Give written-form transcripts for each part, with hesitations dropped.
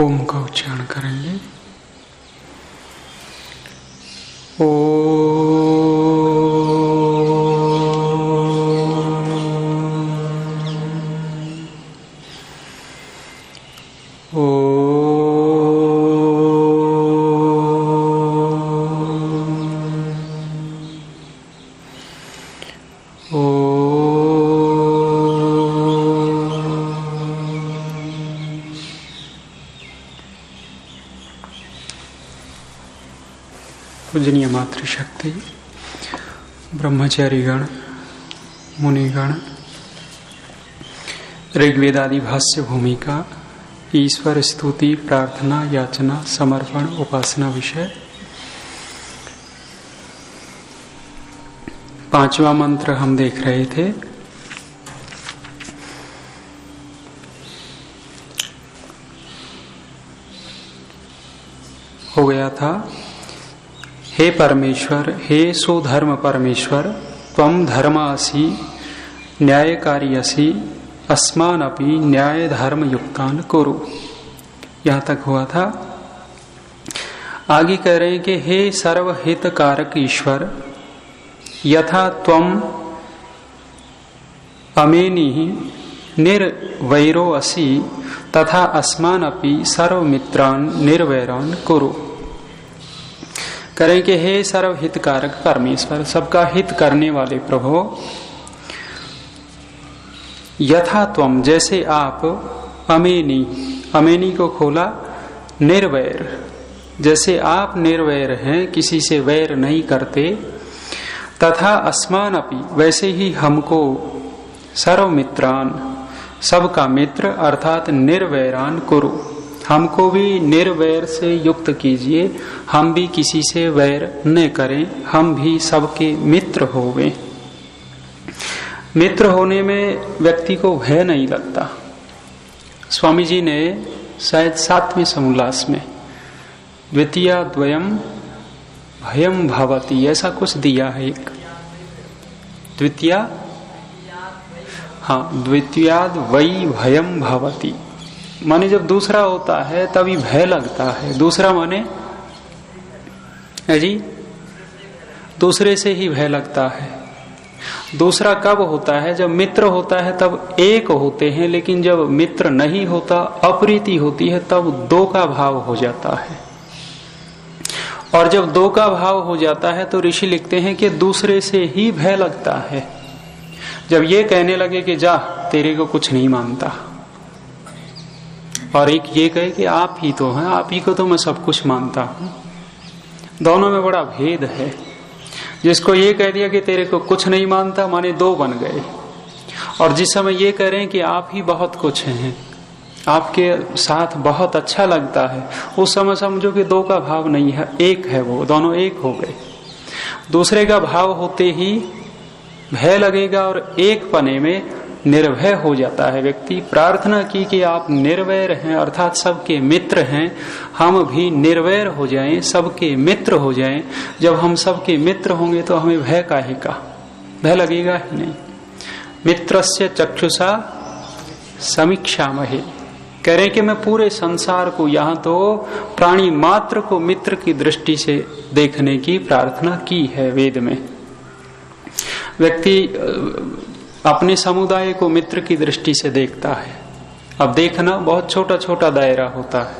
ओम का उच्चारण करेंगे। ओ पूजनीय मातृशक्ति, ब्रह्मचारीगण, मुनिगण, ऋग्वेदादि भाष्य भूमिका, ईश्वर स्तुति, प्रार्थना, याचना, समर्पण, उपासना विषय। 5वां मंत्र हम देख रहे थे। हो गया था, हे परमेश्वर, हे सुधर्म परमेश्वर, त्वं धर्म असि, न्यायकारी असि, अस्मान अपि न्याय धर्म युक्तान कुरु। यहां तक हुआ था। आगे कह रहे हैं कि हे सर्वहित कारक ईश्वर, यथा त्वं अमेनि निर्वैरो असि, तथा अस्मान अपि सर्वमित्रान निर्वैरान कुरु। करें कि हे सर्वहितकारक परमेश्वर, सबका हित करने वाले प्रभु, यथा त्वम, जैसे आप, अमेनी, अमेनी को खोला, निर्वैर, जैसे आप निर्वैर हैं, किसी से वैर नहीं करते, तथा अस्मान अपि, वैसे ही हमको, सर्वमित्रान, सबका मित्र अर्थात निर्वैरान कुरु, हमको भी निर्वैर से युक्त कीजिए, हम भी किसी से वैर न करें, हम भी सबके मित्र होवे। मित्र होने में व्यक्ति को भय नहीं लगता। स्वामी जी ने शायद 7वें समोल्लास में द्वितीय द्वयम भयम भवति ऐसा कुछ दिया है। एक द्वितीयाद वही भयम भवति, माने जब दूसरा होता है तभी भय लगता है। दूसरा माने जी, दूसरे से ही भय लगता है। दूसरा कब होता है? जब मित्र होता है तब एक होते हैं, लेकिन जब मित्र नहीं होता, अप्रीति होती है, तब दो का भाव हो जाता है। और जब दो का भाव हो जाता है तो ऋषि लिखते हैं कि दूसरे से ही भय लगता है। जब ये कहने लगे कि जा, तेरे को कुछ नहीं मानता, और एक ये कहे कि आप ही तो हैं, आप ही को तो मैं सब कुछ मानता हूं, दोनों में बड़ा भेद है। जिसको ये कह दिया कि तेरे को कुछ नहीं मानता, माने दो बन गए। और जिस समय ये कह रहे हैं कि आप ही बहुत कुछ हैं, आपके साथ बहुत अच्छा लगता है, उस समय समझो कि दो का भाव नहीं है, एक है, वो दोनों एक हो गए। दूसरे का भाव होते ही भय लगेगा और एक पने में निर्भय हो जाता है व्यक्ति। प्रार्थना की कि आप निर्वैर हैं, अर्थात सबके मित्र हैं, हम भी निर्वैर हो जाएं, सबके मित्र हो जाएं। जब हम सबके मित्र होंगे तो हमें भय काहे का? भय लगेगा ही नहीं। मित्रस्य चक्षुषा समीक्षामहे, कह रहे कि मैं पूरे संसार को, यहाँ तो प्राणी मात्र को मित्र की दृष्टि से देखने की प्रार्थना की है वेद में। व्यक्ति अपने समुदाय को मित्र की दृष्टि से देखता है। अब देखना बहुत छोटा छोटा दायरा होता है।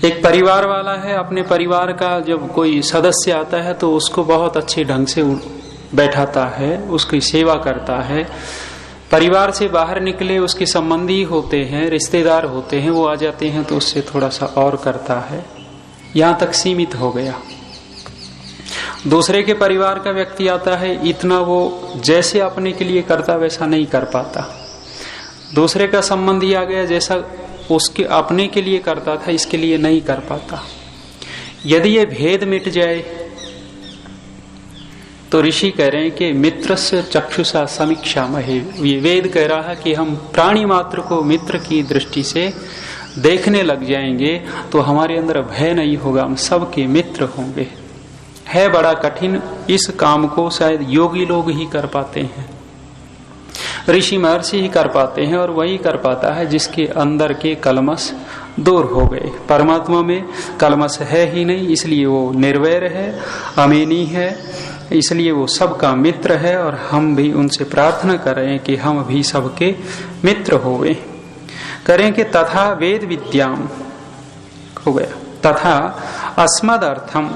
एक परिवार वाला है, अपने परिवार का जब कोई सदस्य आता है तो उसको बहुत अच्छे ढंग से बैठाता है, उसकी सेवा करता है। परिवार से बाहर निकले उसके संबंधी होते हैं, रिश्तेदार होते हैं, वो आ जाते हैं तो उससे थोड़ा सा और करता है। यहां तक सीमित हो गया। दूसरे के परिवार का व्यक्ति आता है, इतना वो जैसे अपने के लिए करता वैसा नहीं कर पाता। दूसरे का संबंधी आ गया, जैसा उसके अपने के लिए करता था इसके लिए नहीं कर पाता। यदि ये भेद मिट जाए तो ऋषि कह रहे हैं कि मित्रस्य चक्षुषा समीक्षामहे, ये वेद कह रहा है कि हम प्राणी मात्र को मित्र की दृष्टि से देखने लग जाएंगे तो हमारे अंदर भय नहीं होगा, हम सबके मित्र होंगे। है बड़ा कठिन, इस काम को शायद योगी लोग ही कर पाते हैं, ऋषि महर्षि ही कर पाते हैं, और वही कर पाता है जिसके अंदर के कलमश दूर हो गए। परमात्मा में कलमश है ही नहीं, इसलिए वो निर्वैर है, अमेनी है, इसलिए वो सबका मित्र है। और हम भी उनसे प्रार्थना करें कि हम भी सबके मित्र होवे। करें कि तथा वेद विद्याम हो गया, तथा अस्मदर्थम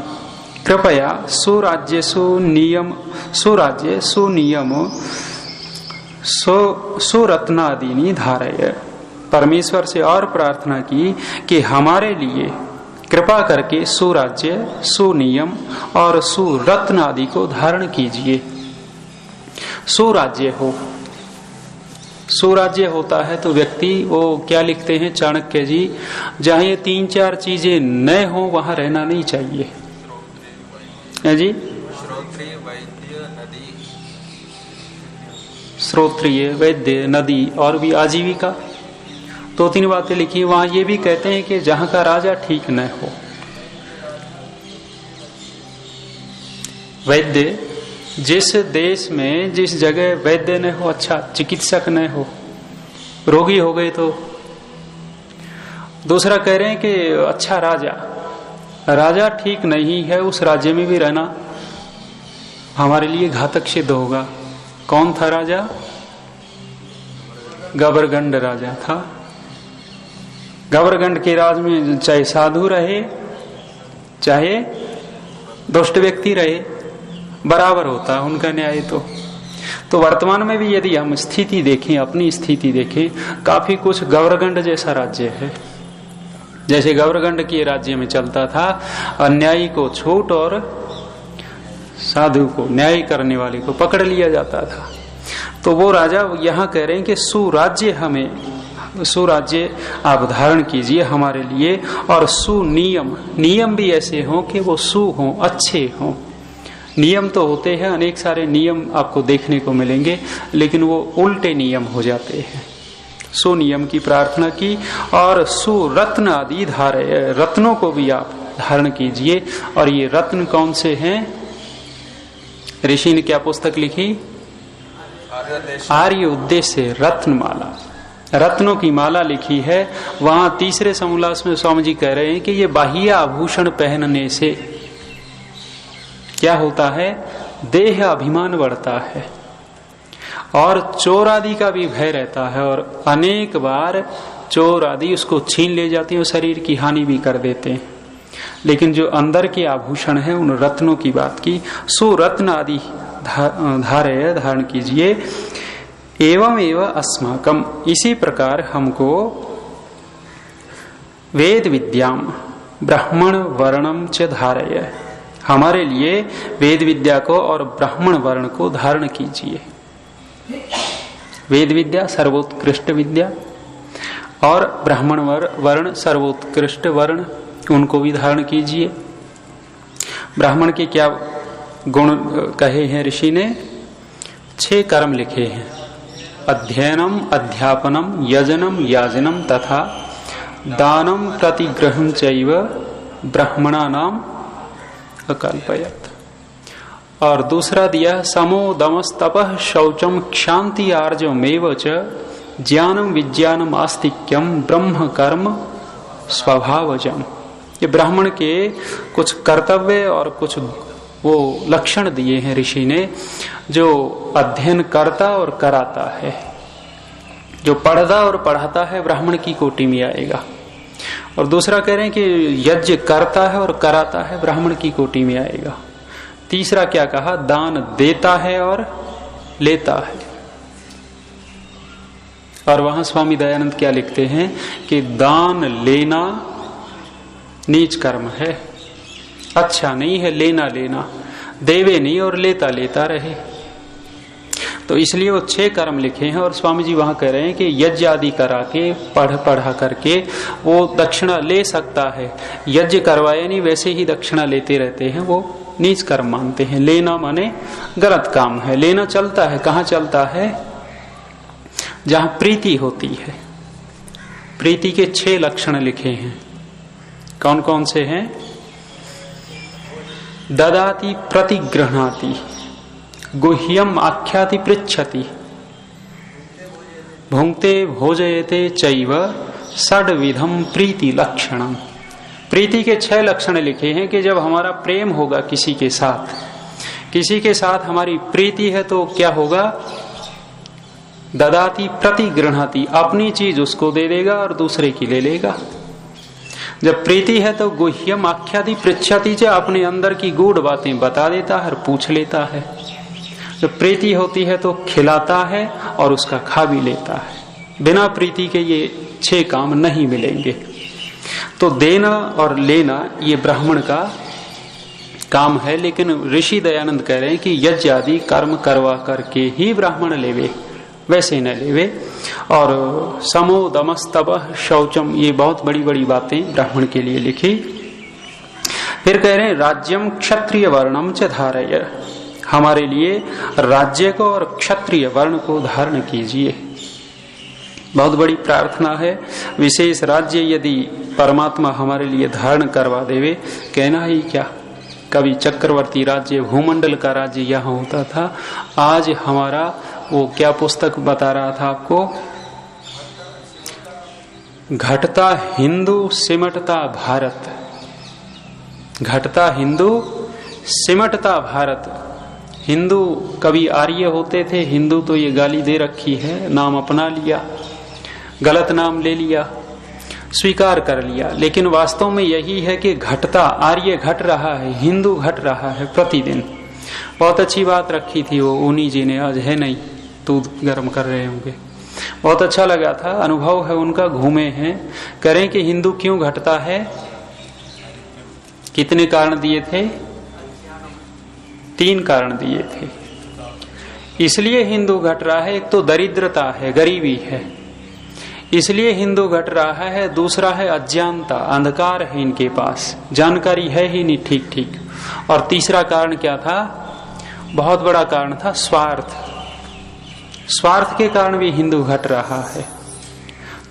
कृपया सुराज्य सुनियम सुरत्नादीनी धारय। परमेश्वर से और प्रार्थना की कि हमारे लिए कृपा करके सुराज्य, सुनियम और सुरत्न आदि को धारण कीजिए। सुराज्य हो, सुराज्य होता है तो व्यक्ति वो क्या लिखते हैं चाणक्य जी, जहां ये 3-4 चीजें न हो वहां रहना नहीं चाहिए। है जी, श्रोत्रिय, वैद्य, नदी और भी आजीविका, 2-3 बातें लिखी। वहां ये भी कहते हैं कि जहां का राजा ठीक न हो, वैद्य, जिस देश में जिस जगह वैद्य न हो, अच्छा चिकित्सक न हो, रोगी हो गए तो। दूसरा कह रहे हैं कि अच्छा राजा, राजा ठीक नहीं है, उस राज्य में भी रहना हमारे लिए घातक सिद्ध होगा। कौन था राजा? गबरगंड राजा था। गबरगंड के राज में चाहे साधु रहे चाहे दुष्ट व्यक्ति रहे, बराबर होता है उनका न्याय। तो वर्तमान में भी यदि हम स्थिति देखें, अपनी स्थिति देखें, काफी कुछ गौरगंड जैसा राज्य है। जैसे गौरगंड के राज्य में चलता था, अन्यायी को छूट और साधु को, न्याय करने वाले को पकड़ लिया जाता था। तो वो राजा यहाँ कह रहे हैं कि सुराज्य, हमें सुराज्य आप धारण कीजिए हमारे लिए, और सुनियम, नियम भी ऐसे हों कि वो सु हों, अच्छे हों। नियम तो होते हैं, अनेक सारे नियम आपको देखने को मिलेंगे, लेकिन वो उल्टे नियम हो जाते हैं। सुनियम की प्रार्थना की, और सुरत्न आदि धारे, रत्नों को भी आप धारण कीजिए। और ये रत्न कौन से हैं? ऋषि ने क्या पुस्तक लिखी? आर्य उद्देश्य रत्नमाला, रत्नों की माला लिखी है। वहां तीसरे समोल्लास में स्वामी जी कह रहे हैं कि ये बाह्य आभूषण पहनने से क्या होता है? देह अभिमान बढ़ता है और चोर आदि का भी भय रहता है, और अनेक बार चोर आदि उसको छीन ले जाते हैं और शरीर की हानि भी कर देते हैं। लेकिन जो अंदर के आभूषण है, उन रत्नों की बात की, सुरत्न आदि धारण कीजिए। एवं अस्माकम, इसी प्रकार हमको वेद विद्याम ब्राह्मण वर्णम च धारय, हमारे लिए वेद विद्या को और ब्राह्मण वर्ण को धारण कीजिए। वेद विद्या सर्वोत्कृष्ट विद्या और ब्राह्मण वर्ण सर्वोत्कृष्ट वर्ण, उनको भी धारण कीजिए। ब्राह्मण के क्या गुण कहे हैं ऋषि ने? 6 कर्म लिखे हैं: अध्ययनम, अध्यापनम, यजनम, याजनम तथा दानम प्रतिग्रहम चैव ब्राह्मणानाम अकल्पयत। और दूसरा दिया समो दमस तपः शौचम क्षांति आर्जमेव च ज्ञानम विज्ञानम आस्तिक्यम ब्रह्म कर्म स्वभावजम। ये ब्राह्मण के कुछ कर्तव्य और कुछ वो लक्षण दिए हैं ऋषि ने, जो अध्ययन करता और कराता है, जो पढ़ता और पढ़ाता है, ब्राह्मण की कोटि में आएगा। और दूसरा कह रहे हैं कि यज्ञ करता है और कराता है, ब्राह्मण की कोटि में आएगा। तीसरा क्या कहा? दान देता है और लेता है। और वहां स्वामी दयानंद क्या लिखते हैं कि दान लेना नीच कर्म है, अच्छा नहीं है लेना लेना, देवे नहीं और लेता लेता रहे। तो इसलिए वो 6 कर्म लिखे हैं। और स्वामी जी वहां कह रहे हैं कि यज्ञ आदि करा के, पढ़ा करके वो दक्षिणा ले सकता है। यज्ञ करवाए नहीं, वैसे ही दक्षिणा लेते रहते हैं, वो नीच कर्म मानते हैं। लेना माने गलत काम है। लेना चलता है, कहाँ चलता है? जहां प्रीति होती है। प्रीति के 6 लक्षण लिखे हैं। कौन कौन से हैं? ददाति प्रतिगृह्णाति, गुह्यम आख्याति पृच्छति, भुंक्ते भोजयते चैव षड्विधम प्रीति लक्षणम। प्रीति के 6 लक्षण लिखे हैं कि जब हमारा प्रेम होगा किसी के साथ हमारी प्रीति है तो क्या होगा, ददाति प्रतिगृह्णाति, अपनी चीज उसको दे देगा और दूसरे की ले लेगा। जब प्रीति है तो गुह्यम आख्याति पृच्छति च, अपने अंदर की गूढ़ बातें बता देता है और पूछ लेता है। जब प्रीति होती है तो खिलाता है और उसका खा भी लेता है। बिना प्रीति के ये 6 काम नहीं मिलेंगे। तो देना और लेना ये ब्राह्मण का काम है, लेकिन ऋषि दयानंद कह रहे हैं कि यज्ञ आदि कर्म करवा करके ही ब्राह्मण लेवे, वैसे न लेवे। और समो दमस्तपः शौचम, ये बहुत बड़ी बड़ी बातें ब्राह्मण के लिए लिखी। फिर कह रहे हैं राज्यम क्षत्रिय वर्णम च धारय, हमारे लिए राज्य को और क्षत्रिय वर्ण को धारण कीजिए। बहुत बड़ी प्रार्थना है। विशेष राज्य यदि परमात्मा हमारे लिए धारण करवा देवे, कहना ही क्या। कभी चक्रवर्ती राज्य, भूमंडल का राज्य यहाँ होता था, आज हमारा वो क्या पुस्तक बता रहा था आपको, घटता हिंदू सिमटता भारत, घटता हिंदू सिमटता भारत। हिंदू कभी आर्य होते थे, हिंदू तो ये गाली दे रखी है, नाम अपना लिया, गलत नाम ले लिया, स्वीकार कर लिया, लेकिन वास्तव में यही है कि घटता, आर्य घट रहा है, हिंदू घट रहा है प्रतिदिन। बहुत अच्छी बात रखी थी वो उन्हीं जी ने, आज है नहीं, दूध गर्म कर रहे होंगे। बहुत अच्छा लगा था, अनुभव है उनका, घूमे हैं। करें कि हिंदू क्यों घटता है, कितने कारण दिए थे, 3 कारण दिए थे। इसलिए हिंदू घट रहा है, एक तो दरिद्रता है, गरीबी है, इसलिए हिंदू घट रहा है। दूसरा है अज्ञानता, अंधकार है इनके पास, जानकारी है ही नहीं ठीक ठीक। और तीसरा कारण क्या था, बहुत बड़ा कारण था स्वार्थ। स्वार्थ के कारण भी हिंदू घट रहा है।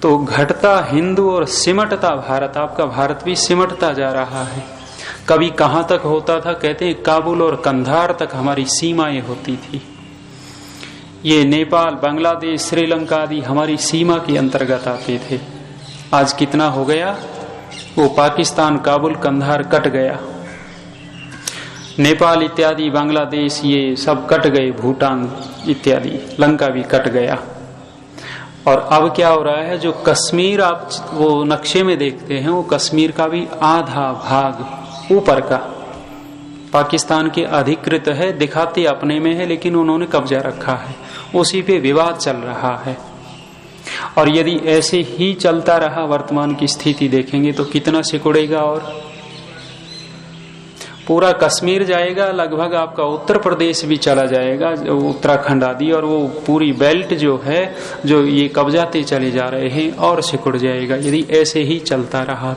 तो घटता हिंदू और सिमटता भारत, आपका भारत भी सिमटता जा रहा है। कभी कहां तक होता था, कहते हैं काबुल और कंधार तक हमारी सीमाएं होती थी। ये नेपाल, बांग्लादेश, श्रीलंका आदि हमारी सीमा के अंतर्गत आते थे। आज कितना हो गया, वो पाकिस्तान, काबुल, कंधार कट गया, नेपाल इत्यादि, बांग्लादेश ये सब कट गए, भूटान इत्यादि, लंका भी कट गया। और अब क्या हो रहा है, जो कश्मीर आप वो नक्शे में देखते हैं, वो कश्मीर का भी आधा भाग ऊपर का पाकिस्तान के अधिकृत है, दिखाते अपने में है, लेकिन उन्होंने कब्जा रखा है, उसी पे विवाद चल रहा है। और यदि ऐसे ही चलता रहा, वर्तमान की स्थिति देखेंगे तो कितना सिकुड़ेगा, और पूरा कश्मीर जाएगा, लगभग आपका उत्तर प्रदेश भी चला जाएगा, उत्तराखंड आदि, और वो पूरी बेल्ट जो है, जो ये कब्जाते चले जा रहे हैं, और सिकुड़ जाएगा यदि ऐसे ही चलता रहा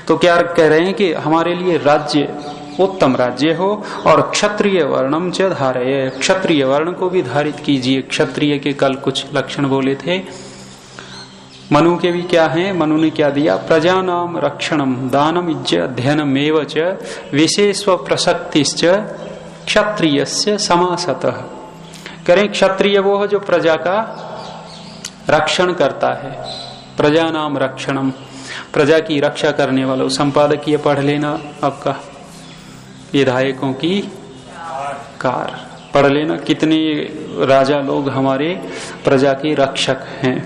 तो क्या कह रहे हैं कि हमारे लिए राज्य उत्तम राज्य हो, और क्षत्रिय वर्णम च धारय, क्षत्रिय वर्ण को भी धारित कीजिए। क्षत्रिय के कल कुछ लक्षण बोले थे, मनु के भी क्या हैं, मनु ने क्या दिया, प्रजानाम रक्षणम दानम इज्ज अध्ययनम एव च विशेषव प्रसक्तिश्च क्षत्रियस्य समासतः। करें क्षत्रिय वो है जो प्रजा का रक्षण करता है, प्रजानाम रक्षणम, प्रजा की रक्षा करने वाला। संपादक ये पढ़ लेना, आपका विधायकों की कार पढ़ लेना, कितने राजा लोग हमारे प्रजा के रक्षक हैं।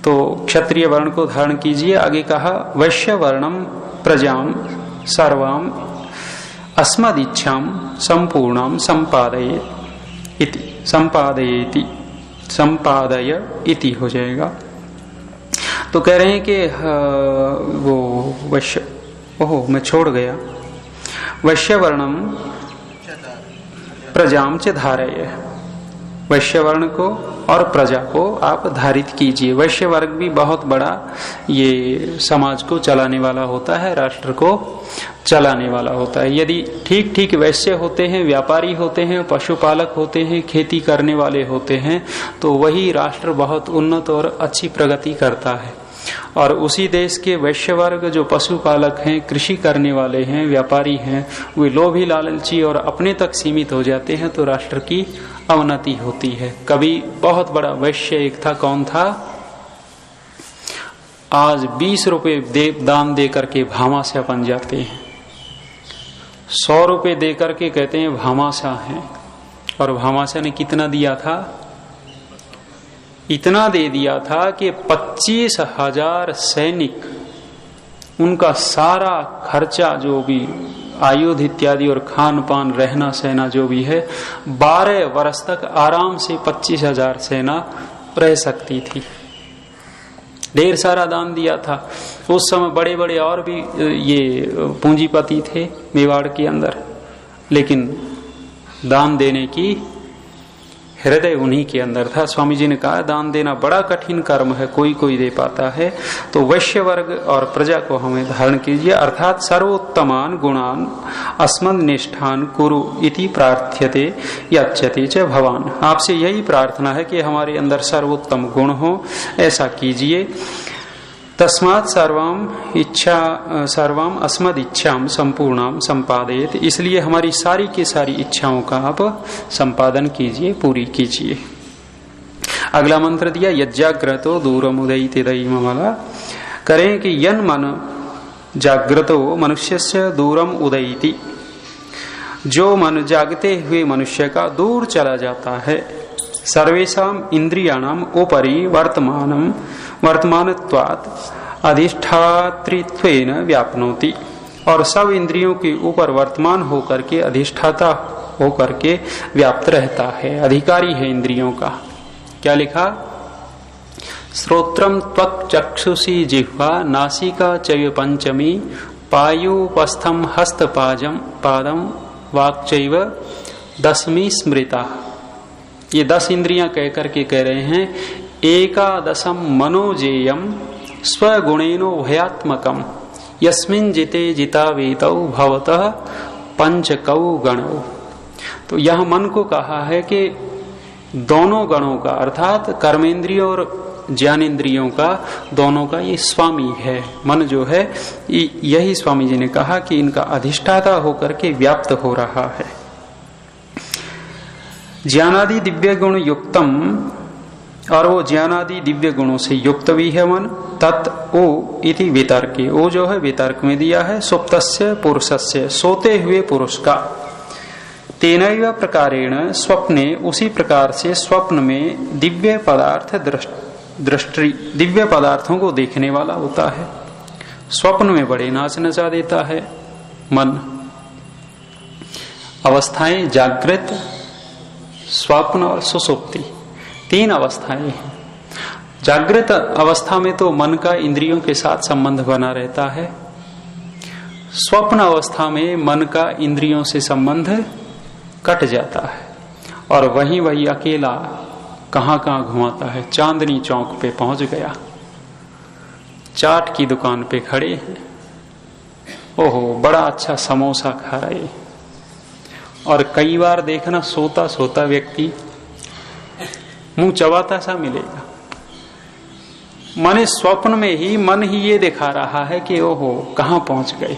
तो क्षत्रिय वर्ण को धारण कीजिए। आगे कहा वैश्य वर्णम प्रजाम सर्वाम अस्मदिच्छाम संपूर्णम संपादय इति, संपादयेति, संपादय इति हो जाएगा। तो कह रहे हैं कि वो वैश्य, ओहो मैं छोड़ गया, वैश्य वर्णम प्रजाम च धारय, वैश्य वर्ण को और प्रजा को आप धारित कीजिए। वैश्य वर्ग भी बहुत बड़ा ये समाज को चलाने वाला होता है, राष्ट्र को चलाने वाला होता है। यदि ठीक ठीक वैश्य होते हैं, व्यापारी होते हैं, पशुपालक होते हैं, खेती करने वाले होते हैं, तो वही राष्ट्र बहुत उन्नत और अच्छी प्रगति करता है। और उसी देश के वैश्य वर्ग जो पशुपालक हैं, कृषि करने वाले हैं, व्यापारी हैं, वे लोभी लालची और अपने तक सीमित हो जाते हैं, तो राष्ट्र की अवनति होती है। कभी बहुत बड़ा वैश्य एक था, कौन था, आज 20 रुपए दान दे करके भामाशा बन जाते हैं, 100 रुपए दे करके कहते हैं भामाशा है। और भामाशा ने कितना दिया था? इतना दे दिया था कि 25,000 सैनिक, उनका सारा खर्चा जो भी आयुध इत्यादि और खान पान रहना सहना जो भी है, 12 वर्ष तक आराम से 25,000 सेना रह सकती थी। ढेर सारा दान दिया था। उस समय बड़े बड़े और भी ये पूंजीपति थे मेवाड़ के अंदर, लेकिन दान देने की हृदय उन्हीं के अंदर था। स्वामी जी ने कहा दान देना बड़ा कठिन कर्म है, कोई कोई दे पाता है। तो वैश्य वर्ग और प्रजा को हमें धारण कीजिए, अर्थात सर्वोत्तमान गुणान अस्मद निष्ठान कुरु इति प्रार्थ्यते यच्यते च भवान। आपसे यही प्रार्थना है कि हमारे अंदर सर्वोत्तम गुण हो, ऐसा कीजिए। तस्मात् सर्वम अस्मद इच्छाम संपूर्णाम संपादित, इसलिए हमारी सारी की सारी इच्छाओं का आप संपादन कीजिए, पूरी कीजिए। अगला मंत्र दिया यज्जाग्रतो दूरम उदयिते दयिमला, करें कि यन मन जाग्रतो मनुष्यस्य दूरम उदयिति, जो मन जागते हुए मनुष्य का दूर चला जाता है। सर्वेषाम इंद्रियाणाम उपरि वर्तमानत्वात् अधिष्ठातृत्वेन व्याप्नोति, और सब इंद्रियों के ऊपर वर्तमान होकर के अधिष्ठाता होकर के व्याप्त रहता है, अधिकारी है इंद्रियों का। क्या लिखा? श्रोत्रम त्वक् चक्षुषी जिह्वा नासिका चैव पंचमी पायुपस्थम हस्तपादम वाक्चैव दशमी स्मृता। ये 10 इंद्रियां कह करके कह रहे हैं एकादशम मनोजेयम स्वगुणेनो भयात्मकम यस्मिन् जिते जितावेतौ भवतः पंचकौ गणौ। तो यह मन को कहा है कि दोनों गणों का, अर्थात कर्मेंद्रियों और ज्ञानेन्द्रियों का, दोनों का ये स्वामी है। मन जो है यही स्वामी जी ने कहा कि इनका अधिष्ठाता होकर के व्याप्त हो रहा है। ज्ञानादि दिव्य गुण युक्तम, और वो ज्ञानादि दिव्य गुणों से युक्त भी है मन। तत् ओ इति वितर्के, ओ जो है वितर्क में दिया है सुप्तस्य पुरुषस्य, सोते हुए पुरुष का। तेनैव प्रकारेण स्वप्ने, उसी प्रकार से स्वप्न में दिव्य पदार्थ दृष्टि, दिव्य पदार्थों को देखने वाला होता है। स्वप्न में बड़े नाच नचा देता है मन। अवस्थाएं जागृत, स्वप्न और सुसुप्ति, 3 अवस्थाएं हैं। जागृत अवस्था में तो मन का इंद्रियों के साथ संबंध बना रहता है। स्वप्न अवस्था में मन का इंद्रियों से संबंध कट जाता है और वही अकेला कहां कहां घुमाता है। चांदनी चौक पे पहुंच गया, चाट की दुकान पे खड़े हैं, ओहो बड़ा अच्छा समोसा खा रहे। और कई बार देखना सोता सोता व्यक्ति मुंह चबाता सा मिलेगा। माने स्वप्न में ही मन ही ये दिखा रहा है कि ओहो कहां पहुंच गए,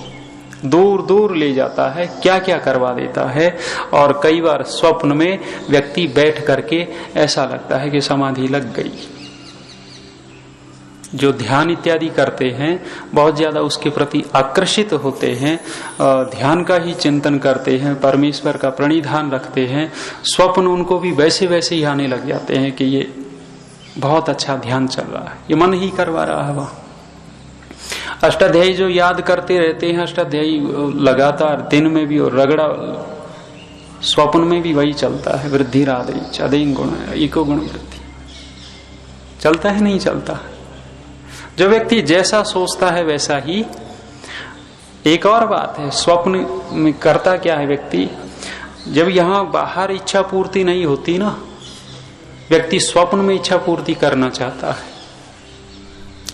दूर दूर ले जाता है, क्या क्या करवा देता है। और कई बार स्वप्न में व्यक्ति बैठ करके ऐसा लगता है कि समाधि लग गई। जो ध्यान इत्यादि करते हैं बहुत ज्यादा उसके प्रति आकर्षित होते हैं, ध्यान का ही चिंतन करते हैं, परमेश्वर का प्रणिधान रखते हैं। स्वप्न उनको भी वैसे वैसे ही आने लग जाते हैं कि ये बहुत अच्छा ध्यान चल रहा है, ये मन ही करवा रहा है। वहां अष्टाध्यायी जो याद करते रहते हैं, अष्टाध्यायी लगातार दिन में भी और रगड़ा स्वप्न में भी वही चलता है। वृद्धि राधि अधीन गुण इको गुण वृद्धि चलता है, नहीं चलता। जो व्यक्ति जैसा सोचता है वैसा ही। एक और बात है, स्वप्न में करता क्या है व्यक्ति, जब यहां बाहर इच्छा पूर्ति नहीं होती ना, व्यक्ति स्वप्न में इच्छा पूर्ति करना चाहता है।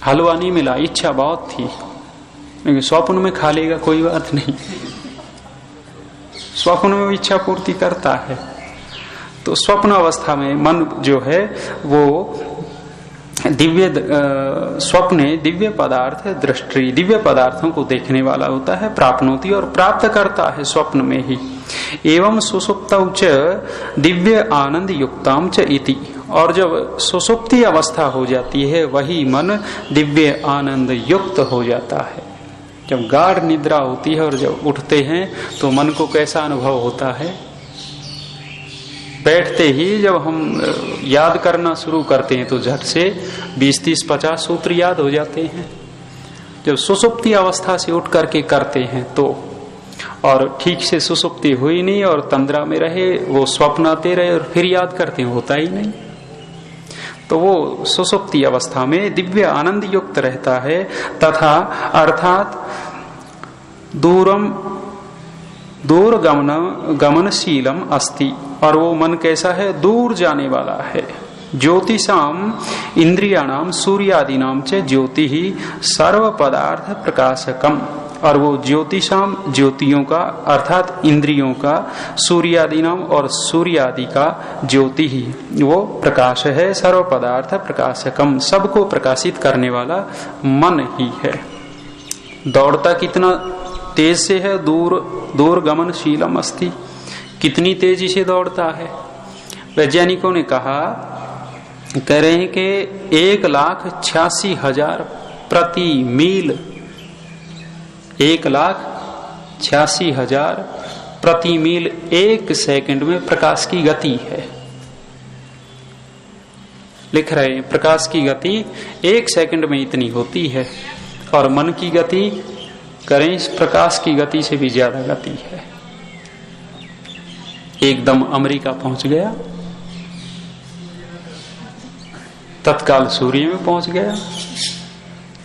हलवा नहीं मिला, इच्छा बहुत थी, लेकिन स्वप्न में खा लेगा कोई बात नहीं, स्वप्न में इच्छा पूर्ति करता है। तो स्वप्न अवस्था में मन जो है वो दिव्य स्वप्ने दिव्य पदार्थ दृष्टि, दिव्य पदार्थों को देखने वाला होता है। प्राप्नोति, और प्राप्त करता है स्वप्न में ही। एवं सुसुप्तौ च दिव्य आनंद युक्ताम च इति। और जब सुसुप्ति अवस्था हो जाती है वही मन दिव्य आनंद युक्त हो जाता है। जब गाढ़ निद्रा होती है और जब उठते हैं तो मन को कैसा अनुभव होता है? बैठते ही जब हम याद करना शुरू करते हैं तो झट से 20, 30, 50 सूत्र याद हो जाते हैं। जब सुसुप्ति अवस्था से उठ करके करते हैं तो, और ठीक से सुसुप्ति हुई नहीं और तंद्रा में रहे, वो स्वप्न आते रहे और फिर याद करते हैं, होता ही नहीं। तो वो सुसुप्ति अवस्था में दिव्य आनंद युक्त रहता है। तथा अर्थात दूर गमनशीलम अस्ति, और वो मन कैसा है? दूर जाने वाला है। ज्योतिषाम इंद्रियाणाम सूर्यादीनाम च ज्योति ही सर्व पदार्थ प्रकाशकम, और वो ज्योतिषाम ज्योतियों का अर्थात इंद्रियों का, सूर्यादीनाम और सूर्यादि का ज्योति ही वो प्रकाश है, सर्व पदार्थ प्रकाशकम, सबको प्रकाशित करने वाला मन ही है। दौड़ता कितना तेज से है? दूर गमनशीलम अस्ति, कितनी तेजी से दौड़ता है? वैज्ञानिकों ने कह रहे हैं कि 1,86,000 प्रति मील, 1,86,000 प्रति मील 1 सेकंड में प्रकाश की गति है। लिख रहे हैं प्रकाश की गति 1 सेकंड में इतनी होती है, और मन की गति करें इस प्रकाश की गति से भी ज्यादा गति है। एकदम अमेरिका पहुंच गया, तत्काल सूर्य में पहुंच गया,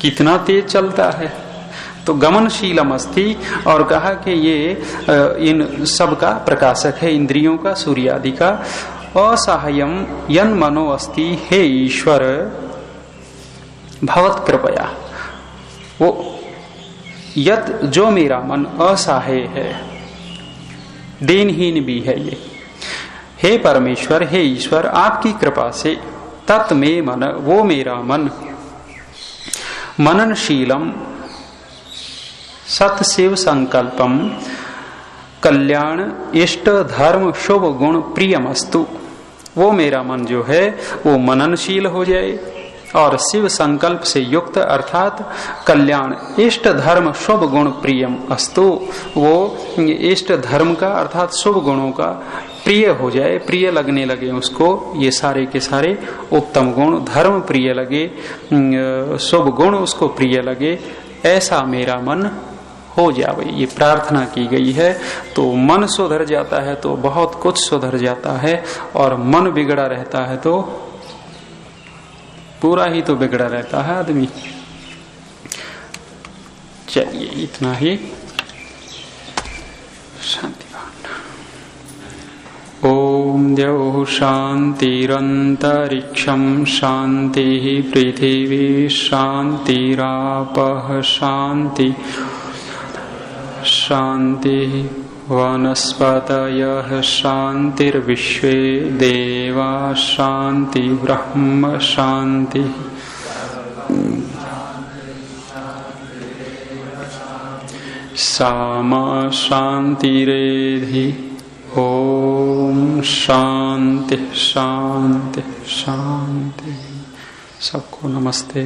कितना तेज चलता है। तो गमनशीलम अस्ति, और कहा कि ये इन सब का प्रकाशक है, इंद्रियों का, सूर्यादि का। असहायम यन मनो अस्ति, हे ईश्वर भवत कृपया, वो यत जो मेरा मन असहाय है, दीनहीन भी है ये, हे परमेश्वर, हे ईश्वर आपकी कृपा से, तत् में मन, वो मेरा मन, मननशीलम सत शिव संकल्पम कल्याण इष्ट धर्म शुभ गुण प्रियमस्तु, वो मेरा मन जो है वो मननशील हो जाए और शिव संकल्प से युक्त अर्थात कल्याण इष्ट धर्म शुभ गुण प्रियम अस्तु, वो इष्ट धर्म का अर्थात शुभ गुणों का प्रिय हो जाए, प्रिय लगने लगे उसको, ये सारे के सारे उत्तम गुण, धर्म प्रिय लगे, शुभ गुण उसको प्रिय लगे, ऐसा मेरा मन हो जावे। ये प्रार्थना की गई है। तो मन सुधर जाता है तो बहुत कुछ सुधर जाता है, और मन बिगड़ा रहता है तो पूरा ही तो बिगड़ा रहता है आदमी। चलिए इतना ही। शांति। ओम द्यौः शान्तिरन्तरिक्षं शान्तिः पृथिवी शान्तिरापः शान्ति शान्तिः वनस्पतयः शान्तिर्विश्वे देवा शान्ति ब्रह्म शान्ति। सामा शान्तिरेधि। ओम शांति शांति शांति। सबको नमस्ते।